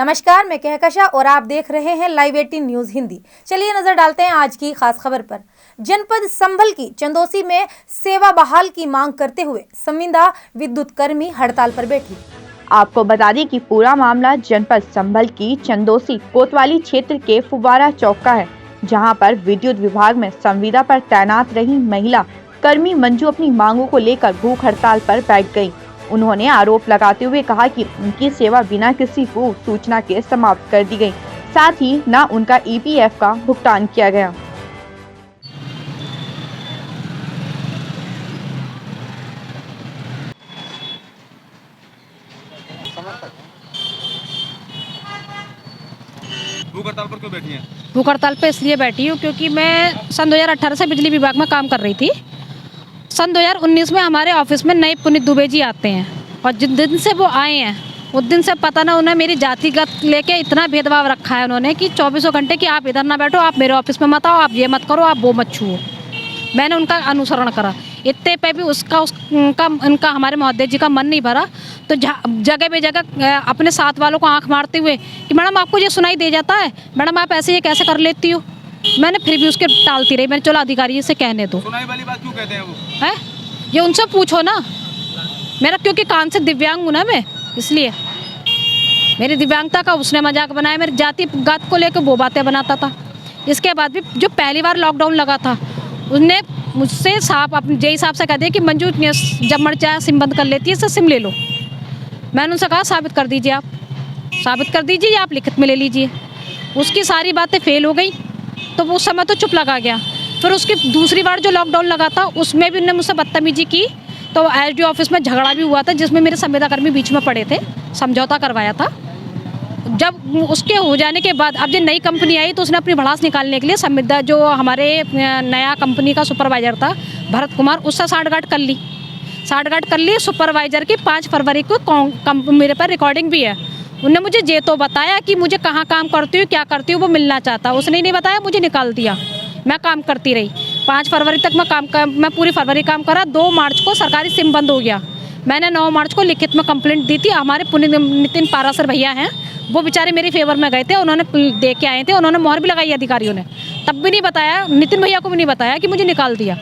नमस्कार, मैं कहकशा और आप देख रहे हैं लाइव 18 न्यूज हिंदी। चलिए नजर डालते हैं आज की खास खबर पर। जनपद संभल की चंदोसी में सेवा बहाल की मांग करते हुए संविदा विद्युत कर्मी हड़ताल पर बैठी। आपको बता दें कि पूरा मामला जनपद संभल की चंदोसी कोतवाली क्षेत्र के फुवारा चौक का है, जहां पर विद्युत विभाग में संविदा पर तैनात रही महिला कर्मी मंजू अपनी मांगों को लेकर भूख हड़ताल पर बैठ गयी। उन्होंने आरोप लगाते हुए कहा कि उनकी सेवा बिना किसी पूर्व सूचना के समाप्त कर दी गई, साथ ही न उनका ईपीएफ का भुगतान किया गया। भूख हड़ताल पर क्यों बैठी हैं? भूख हड़ताल पे इसलिए बैठी हूँ क्योंकि मैं सन 2018 से बिजली विभाग में काम कर रही थी। सन 2019 में हमारे ऑफिस में नए पुनीत दुबे जी आते हैं और जिस दिन से वो आए हैं उस दिन से पता ना उन्हें मेरी जातिगत लेके इतना भेदभाव रखा है उन्होंने कि 24 घंटे कि आप इधर ना बैठो, आप मेरे ऑफिस में मत आओ, आप ये मत करो, आप वो मत छुओ। मैंने उनका अनुसरण करा, इतने पे भी उनका हमारे महोदय जी का मन नहीं भरा, तो जगह पे जगह अपने साथ वालों को आंख मारते हुए कि मैडम आपको ये सुनाई दे जाता है, मैडम आप ऐसे ये कैसे कर लेती हो। मैंने फिर भी उसके टालती रही। मैंने चलो अधिकारी से कहने दो। सुनाई वाली बात क्यों कहते हैं वो? है ये उनसे पूछो ना। मेरा क्योंकि कान से दिव्यांग हूँ ना मैं, इसलिए मेरी दिव्यांगता का उसने मजाक बनाया। मेरी जाति गात को लेकर वो बातें बनाता था। इसके बाद भी जो पहली बार लॉकडाउन लगा था उसने मुझसे साहब अपने जेई साहब से कह दिया कि मंजू जब मर चाहे सिम बंद कर लेती है, इससे सिम ले लो। मैंने उनसे कहा साबित कर दीजिए, आप साबित कर दीजिए या आप लिखित में ले लीजिए। उसकी सारी बातें फेल हो गई तो वो उस समय तो चुप लगा गया। फिर उसकी दूसरी बार जो लॉकडाउन लगा था उसमें भी उन्होंने मुझसे बदतमीजी की, तो एसडीओ ऑफिस में झगड़ा भी हुआ था जिसमें मेरे संविदा कर्मी बीच में पड़े थे, समझौता करवाया था। जब उसके हो जाने के बाद अब जब नई कंपनी आई तो उसने अपनी भड़ास निकालने के लिए संविदा जो हमारे नया कंपनी का सुपरवाइजर था भरत कुमार, उससे साठगांठ कर ली। सुपरवाइजर की 5 फरवरी को मेरे पर रिकॉर्डिंग भी है। उन्होंने मुझे ये तो बताया कि मुझे कहाँ काम करती हूँ, क्या करती हूँ, वो मिलना चाहता। उसने नहीं बताया, मुझे निकाल दिया। मैं काम करती रही 5 फरवरी तक मैं पूरी फरवरी काम करा। 2 मार्च को सरकारी सिम बंद हो गया। मैंने 9 मार्च को लिखित में कंप्लेंट दी थी। हमारे नितिन पारासर भैया हैं, वो बेचारे मेरी फेवर में गए थे, उन्होंने दे के आए थे, उन्होंने मोहर भी लगाई अधिकारियों ने। तब भी नहीं बताया, नितिन भैया को भी नहीं बताया कि मुझे निकाल दिया।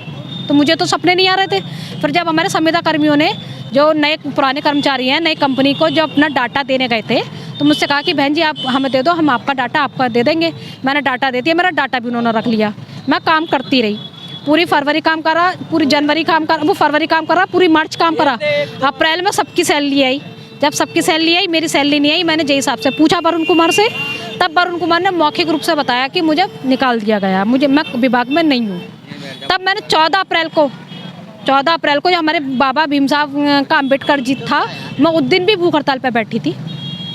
तो मुझे तो सपने नहीं आ रहे थे। फिर जब हमारे संविदा कर्मियों ने जो नए पुराने कर्मचारी हैं नई कंपनी को जो अपना डाटा देने गए थे तो मुझसे कहा कि बहन जी आप हमें दे दो, हम आपका डाटा आपका दे देंगे। मैंने डाटा दे दिया, मेरा डाटा भी उन्होंने रख लिया। मैं काम करती रही, पूरी फरवरी काम करा, पूरी जनवरी काम करा, वो फरवरी काम करा, पूरी मार्च काम करा। अप्रैल में सबकी सैलरी आई। जब सबकी सैलरी आई, मेरी सैलरी नहीं आई। मैंने जेई साहब से पूछा वरुण कुमार से, तब वरुण कुमार ने मौखिक रूप से बताया कि मुझे निकाल दिया गया, मैं विभाग में नहीं हूँ। तब मैंने 14 अप्रैल को जो हमारे बाबा भीम साहब का अम्बेडकर जी था, मैं उस दिन भी भूख हड़ताल पर बैठी थी,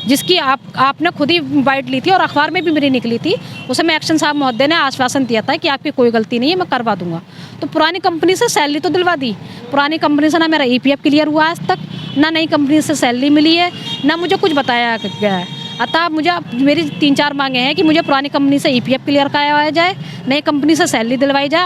जिसकी आपने खुद ही बाइट ली थी और अखबार में भी मेरी निकली थी। उसमें एक्शन साहब महोदय ने आश्वासन दिया था कि आपकी कोई गलती नहीं है, मैं करवा दूंगा। तो पुरानी कंपनी से सैलरी तो दिलवा दी, पुरानी कंपनी से ना मेरा ईपीएफ क्लियर हुआ आज तक, ना नई कंपनी से सैलरी मिली है, ना मुझे कुछ बताया गया है। अतः मुझे मेरी 3-4 मांगे हैं कि मुझे पुरानी कंपनी से ईपीएफ क्लियर कराया जाए, नई कंपनी से सैलरी दिलवाई जाए।